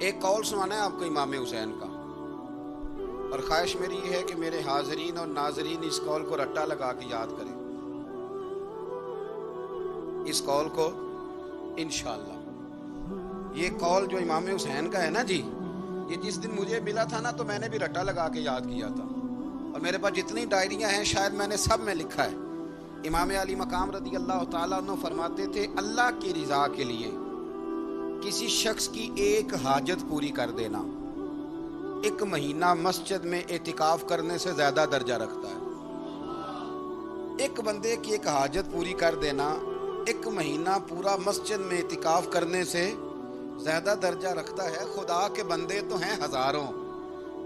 ایک قول سنانا ہے آپ کو امام حسین کا، اور خواہش میری یہ ہے کہ میرے حاضرین اور ناظرین اس قول کو رٹا لگا کے یاد کریں، اس قول کو انشاءاللہ۔ یہ قول جو امام حسین کا ہے نا جی، یہ جس دن مجھے ملا تھا نا تو میں نے بھی رٹا لگا کے یاد کیا تھا، اور میرے پاس جتنی ڈائریاں ہیں شاید میں نے سب میں لکھا ہے۔ امام علی مقام رضی اللہ تعالیٰ عنہ فرماتے تھے، اللہ کی رضا کے لیے کسی شخص کی ایک حاجت پوری کر دینا 1 مہینہ مسجد میں اعتکاف کرنے سے زیادہ درجہ رکھتا ہے۔ ایک بندے کی ایک حاجت پوری کر دینا 1 مہینہ پورا مسجد میں اعتکاف کرنے سے زیادہ درجہ رکھتا ہے۔ خدا کے بندے تو ہیں ہزاروں،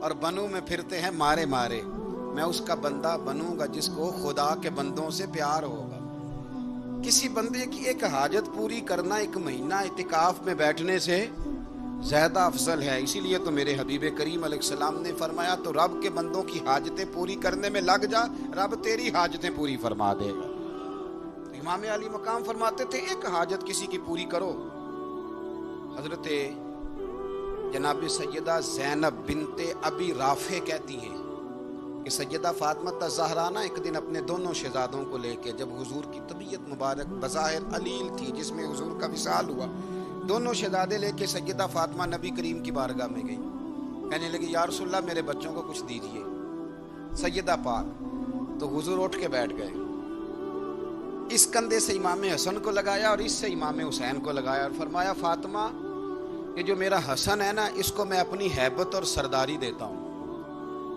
اور بنوں میں پھرتے ہیں مارے مارے، میں اس کا بندہ بنوں گا جس کو خدا کے بندوں سے پیار ہوگا۔ کسی بندے کی ایک حاجت پوری کرنا 1 مہینہ اعتکاف میں بیٹھنے سے زیادہ افضل ہے۔ اسی لیے تو میرے حبیب کریم علیہ السلام نے فرمایا، تو رب کے بندوں کی حاجتیں پوری کرنے میں لگ جا، رب تیری حاجتیں پوری فرما دے گا۔ امام علی مقام فرماتے تھے، ایک حاجت کسی کی پوری کرو۔ حضرت جناب سیدہ زینب بنت ابی رافع کہتی ہیں کہ سیدہ فاطمہ الزہرا نا ایک دن اپنے دونوں شہزادوں کو لے کے، جب حضور کی طبیعت مبارک بظاہر علیل تھی جس میں حضور کا وصال ہوا، دونوں شہزادے لے کے سیدہ فاطمہ نبی کریم کی بارگاہ میں گئی، کہنے لگی یا رسول اللہ میرے بچوں کو کچھ دیجئے سیدہ پاک۔ تو حضور اٹھ کے بیٹھ گئے، اس کندھے سے امام حسن کو لگایا اور اس سے امام حسین کو لگایا، اور فرمایا فاطمہ یہ جو میرا حسن ہے نا اس کو میں اپنی ہیبت اور سرداری دیتا ہوں،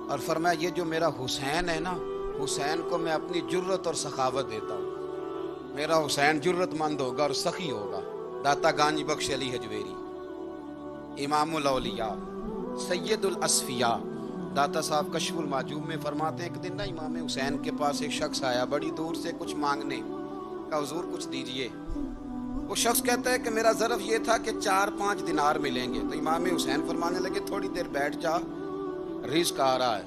اور فرمایا یہ جو میرا حسین ہے نا حسین کو میں اپنی جرت اور سخاوت دیتا ہوں۔ میرا حسین جرت مند ہوگا اور سخی ہوگا۔ داتا گانج بخش علی حجویری، امام الاولیاء، سید الاسفیاء، داتا صاحب کشف المعجوب میں فرماتے ہیں ایک دن نا امام حسین کے پاس ایک شخص آیا بڑی دور سے کچھ مانگنے، کہا حضور کچھ دیجئے۔ وہ شخص کہتا ہے کہ میرا ظرف یہ تھا کہ 4-5 دینار ملیں گے۔ تو امام حسین فرمانے لگے تھوڑی دیر بیٹھ جا، رزق آ رہا ہے۔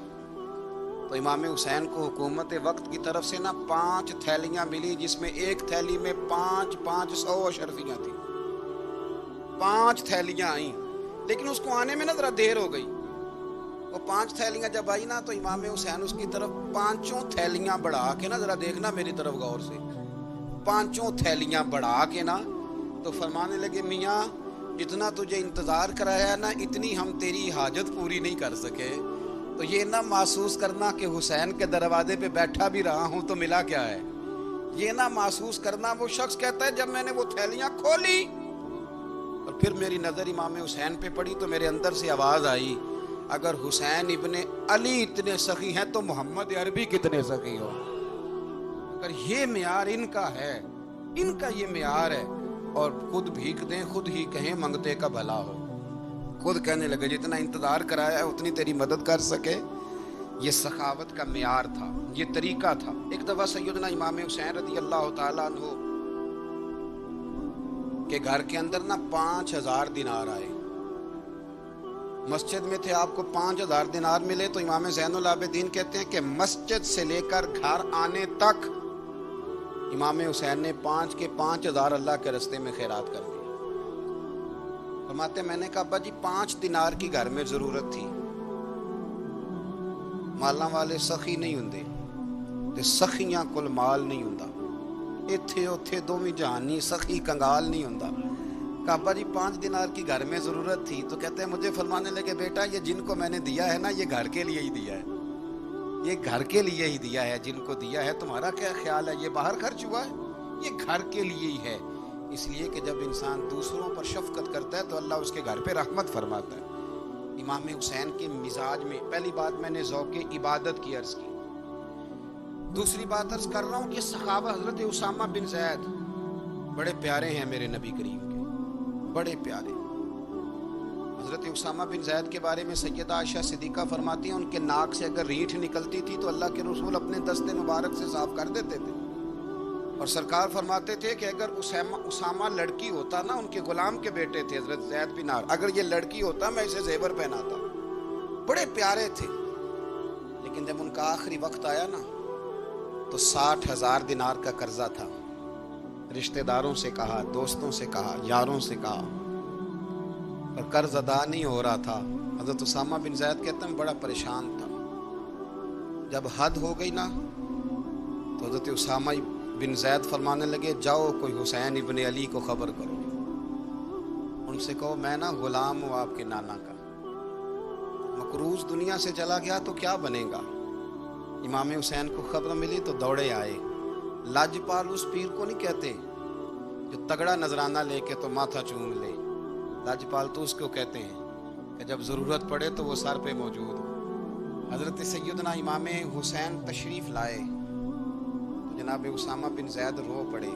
تو امام حسین کو حکومت وقت کی طرف سے نا 5 تھیلیاں ملی، جس میں ایک تھیلی میں 500 اشرفیاں تھیں۔ 5 تھیلیاں آئیں، لیکن اس کو آنے میں نا ذرا دیر ہو گئی۔ وہ 5 تھیلیاں جب آئی نا تو امام حسین اس کی طرف 5 تھیلیاں بڑھا کے نا، ذرا دیکھنا میری طرف غور سے، 5 تھیلیاں بڑھا کے نا تو فرمانے لگے میاں جتنا تجھے انتظار کرایا ہے نا اتنی ہم تیری حاجت پوری نہیں کر سکے۔ تو یہ نہ محسوس کرنا کہ حسین کے دروازے پہ بیٹھا بھی رہا ہوں تو ملا کیا ہے، یہ نہ محسوس کرنا۔ وہ شخص کہتا ہے جب میں نے وہ تھیلیاں کھولی اور پھر میری نظر امام حسین پہ پڑی تو میرے اندر سے آواز آئی، اگر حسین ابن علی اتنے سخی ہیں تو محمد عربی کتنے سخی ہو۔ اگر یہ معیار ان کا ہے، ان کا یہ معیار ہے، اور خود بھیک دیں خود ہی کہیں منگتے کا بھلا ہو، خود کہنے لگے جتنا انتظار کرایا ہے اتنی تیری مدد کر سکے۔ یہ سخاوت کا معیار تھا، یہ طریقہ تھا۔ ایک دفعہ سیدنا امام حسین رضی اللہ تعالیٰ عنہ کے گھر کے اندر نا 5000 دینار آئے، مسجد میں تھے، آپ کو 5000 دینار ملے تو امام زین العابدین کہتے ہیں کہ مسجد سے لے کر گھر آنے تک امام حسین نے 5 کے 5000 اللہ کے رستے میں خیرات کر دی۔ فرماتے میں نے کہا ابا جی 5 دینار کی گھر میں ضرورت تھی، مالاں والے سخی نہیں ہوندے تے سخیاں کل مال نہیں ہوندا، ایتھے اوتھے دوویں جہانی سخی کنگال نہیں ہوندا۔ کہا ابا جی 5 دینار کی گھر میں ضرورت تھی، تو کہتے ہیں مجھے فرمانے لگے بیٹا یہ جن کو میں نے دیا ہے نا یہ گھر کے لیے ہی دیا ہے، یہ گھر کے لیے ہی دیا ہے، جن کو دیا ہے تمہارا کیا خیال ہے، یہ باہر خرچ ہوا ہے، یہ گھر کے لیے ہی ہے۔ اس لیے کہ جب انسان دوسروں پر شفقت کرتا ہے تو اللہ اس کے گھر پہ رحمت فرماتا ہے۔ امام حسین کے مزاج میں پہلی بات میں نے ذوق عبادت کی عرض کی، دوسری بات عرض کر رہا ہوں کہ صحابہ حضرت اسامہ بن زید بڑے پیارے ہیں میرے نبی کریم کے، بڑے پیارے۔ حضرت اسامہ بن زید کے بارے میں سیدہ عائشہ صدیقہ فرماتی ہیں ان کے ناک سے اگر ریٹھ نکلتی تھی تو اللہ کے رسول اپنے دست مبارک سے صاف کر دیتے تھے، اور سرکار فرماتے تھے کہ اگر اسامہ لڑکی ہوتا نا، ان کے غلام کے بیٹے تھے حضرت زید بن عمرو، اگر یہ لڑکی ہوتا میں اسے زیور پہناتا۔ بڑے پیارے تھے، لیکن جب ان کا آخری وقت آیا نا تو 60,000 دینار کا قرضہ تھا۔ رشتہ داروں سے کہا، دوستوں سے کہا، یاروں سے کہا اور قرض ادا نہیں ہو رہا تھا. حضرت اسامہ بن زید کہتے ہیں بڑا پریشان تھا. جب حد ہو گئی نا تو حضرت اسامہ بن زید فرمانے لگے جاؤ کوئی حسین ابن علی کو خبر کرو، ان سے کہو میں نا غلام ہوں آپ کے نانا کا، مقروض دنیا سے چلا گیا تو کیا بنے گا. امام حسین کو خبر ملی تو دوڑے آئے. لاجپال اس پیر کو نہیں کہتے جو تگڑا نذرانہ لے کے تو ماتھا چوم لے، لاجپال تو اس کو کہتے ہیں کہ جب ضرورت پڑے تو وہ سر پہ موجود ہو. حضرت سیدنا امام حسین تشریف لائے تو جناب اسامہ بن زید رو پڑے،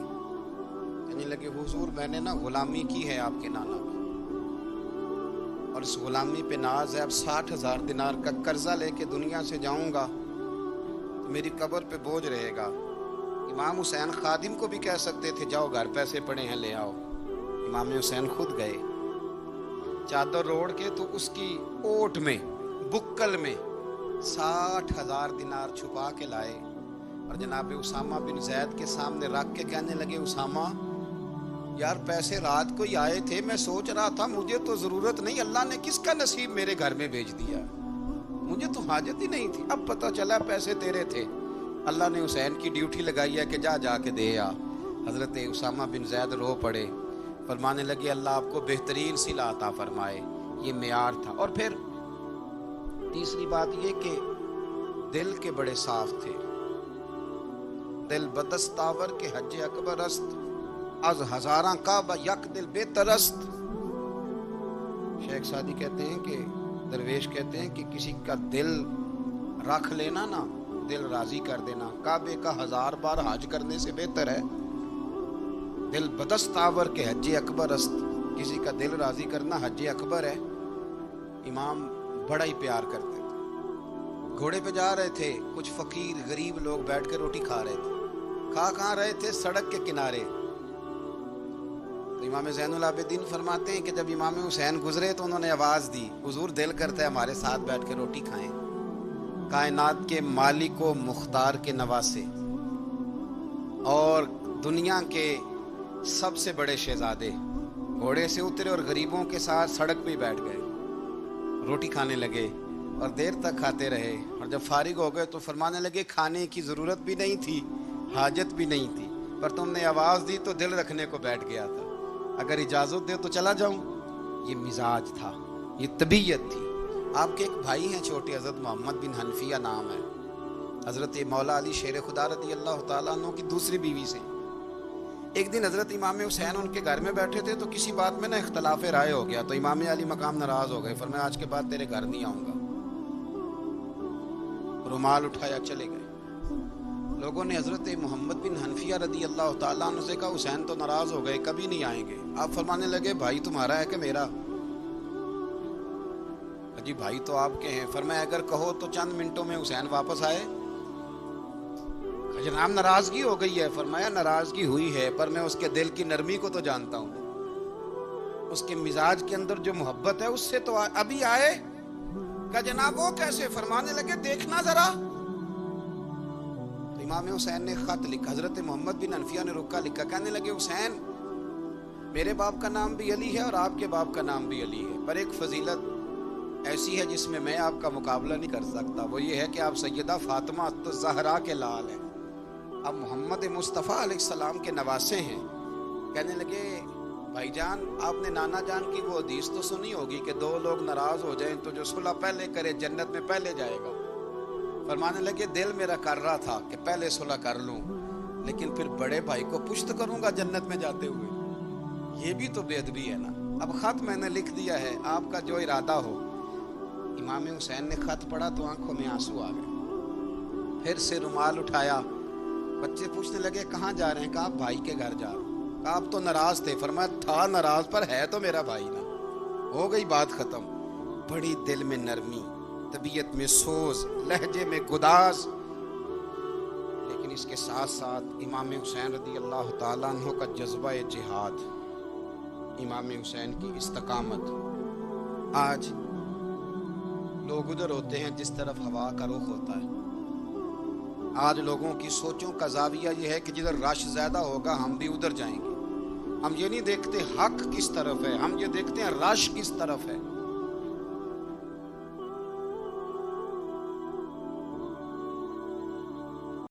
کہنے لگے حضور میں نے نا غلامی کی ہے آپ کے نانا کی، اور اس غلامی پہ ناز ہے. اب 60,000 دینار کا قرضہ لے کے دنیا سے جاؤں گا تو میری قبر پہ بوجھ رہے گا. امام حسین خادم کو بھی کہہ سکتے تھے جاؤ گھر پیسے پڑے ہیں لے آؤ. امام حسین خود گئے، چادر روڑ کے تو اس کی اوٹ میں بکل میں 60,000 دینار چھپا کے لائے اور جناب اسامہ بن زید کے سامنے رکھ کے کہنے لگے اسامہ یار پیسے رات کو ہی آئے تھے، میں سوچ رہا تھا مجھے تو ضرورت نہیں، اللہ نے کس کا نصیب میرے گھر میں بھیج دیا، مجھے تو حاجت ہی نہیں تھی، اب پتہ چلا پیسے تیرے تھے، اللہ نے حسین کی ڈیوٹی لگائی ہے کہ جا کے دے آ. حضرت اسامہ بن زید رو پڑے، فرمانے لگے اللہ آپ کو بہترین صلہ عطا فرمائے. یہ معیار تھا. اور پھر تیسری بات یہ کہ دل کے بڑے صاف تھے. دل بدستاور کے حج اکبر است، از ہزاراں کعبہ یک دل بہتر است. شیخ سعدی کہتے ہیں کہ درویش کہتے ہیں کہ کسی کا دل رکھ لینا نا، دل راضی کر دینا، کعبے کا 1000 بار حج کرنے سے بہتر ہے. دل بدستاور کے حج اکبر است، کسی کا دل راضی کرنا حج اکبر ہے. امام بڑا ہی پیار کرتے تھے. گھوڑے پہ جا رہے تھے، کچھ فقیر غریب لوگ بیٹھ کے روٹی کھا رہے تھے. کہاں رہے تھے؟ سڑک کے کنارے. تو امام زین العابدین فرماتے ہیں کہ جب امام حسین گزرے تو انہوں نے آواز دی حضور دل کرتا ہے ہمارے ساتھ بیٹھ کے روٹی کھائیں. کائنات کے مالک و مختار کے نواسے اور دنیا کے سب سے بڑے شہزادے گھوڑے سے اترے اور غریبوں کے ساتھ سڑک پہ بیٹھ گئے، روٹی کھانے لگے اور دیر تک کھاتے رہے. اور جب فارغ ہو گئے تو فرمانے لگے کھانے کی ضرورت بھی نہیں تھی، حاجت بھی نہیں تھی، پر تم نے آواز دی تو دل رکھنے کو بیٹھ گیا تھا، اگر اجازت دے تو چلا جاؤں. یہ مزاج تھا، یہ طبیعت تھی. آپ کے ایک بھائی ہیں چھوٹے، حضرت محمد بن حنفیہ نام ہے، حضرت مولا علی شیر خدا رضی اللہ تعالیٰ عنہ کی دوسری بیوی سے. ایک دن حضرت امام حسین ان کے گھر میں بیٹھے تھے تو کسی بات میں نا اختلاف رائے ہو گیا، تو امام علی مقام ناراض ہو گئے، فرمایا آج کے بعد تیرے گھر نہیں آؤں گا. رومال اٹھایا چلے گئے. لوگوں نے حضرت محمد بن حنفیہ رضی اللہ تعالیٰ عنہ سے کہا حسین تو ناراض ہو گئے، کبھی نہیں آئیں گے. آپ فرمانے لگے بھائی تمہارا ہے کہ میرا؟ جی بھائی تو آپ کے ہیں. فرمایا اگر کہو تو چند منٹوں میں حسین واپس آئے. جناب ناراضگی ہو گئی ہے. فرمایا ناراضگی ہوئی ہے پر میں اس کے دل کی نرمی کو تو جانتا ہوں، اس کے مزاج کے اندر جو محبت ہے اس سے تو ابھی آئے. کہ جناب وہ کیسے؟ فرمانے لگے دیکھنا ذرا. تو امام حسین نے خط لکھا، حضرت محمد بن حنفیہ نے رکا لکھا، کہنے لگے حسین میرے باپ کا نام بھی علی ہے اور آپ کے باپ کا نام بھی علی ہے، پر ایک فضیلت ایسی ہے جس میں آپ کا مقابلہ نہیں کر سکتا، وہ یہ ہے کہ آپ سیدہ فاطمہ الزہرا کے لال ہیں، آپ محمد مصطفیٰ علیہ السلام کے نواسے ہیں. کہنے لگے بھائی جان آپ نے نانا جان کی وہ حدیث تو سنی ہوگی کہ 2 لوگ ناراض ہو جائیں تو جو صلح پہلے کرے جنت میں پہلے جائے گا. فرمانے لگے دل میرا کر رہا تھا کہ پہلے صلح کر لوں، لیکن پھر بڑے بھائی کو پشت کروں گا جنت میں جاتے ہوئے، یہ بھی تو بے ادبی ہے نا. اب خط میں نے لکھ دیا ہے، آپ کا جو ارادہ ہو. امام حسین نے خط پڑھا تو آنکھوں میں آنسو آ گئے. پھر سے رومال اٹھایا. بچے پوچھنے لگے کہاں جا رہے ہیں؟ کہا بھائی کے گھر جا رہا ہوں. کہا آپ تو ناراض تھے. فرمایا تھا ناراض پر ہے تو میرا بھائی نا. ہو گئی بات ختم. بڑی دل میں نرمی، طبیعت میں سوز، لہجے میں گداز، لیکن اس کے ساتھ ساتھ امام حسین رضی اللہ تعالیٰ عنہ کا جذبہ جہاد، امام حسین کی استقامت. آج لوگ ادھر ہوتے ہیں جس طرف ہوا کا رخ ہوتا ہے. آج لوگوں کی سوچوں کا زاویہ یہ ہے کہ جدھر رش زیادہ ہوگا ہم بھی ادھر جائیں گے. ہم یہ نہیں دیکھتے حق کس طرف ہے، ہم یہ دیکھتے ہیں رش کس طرف ہے.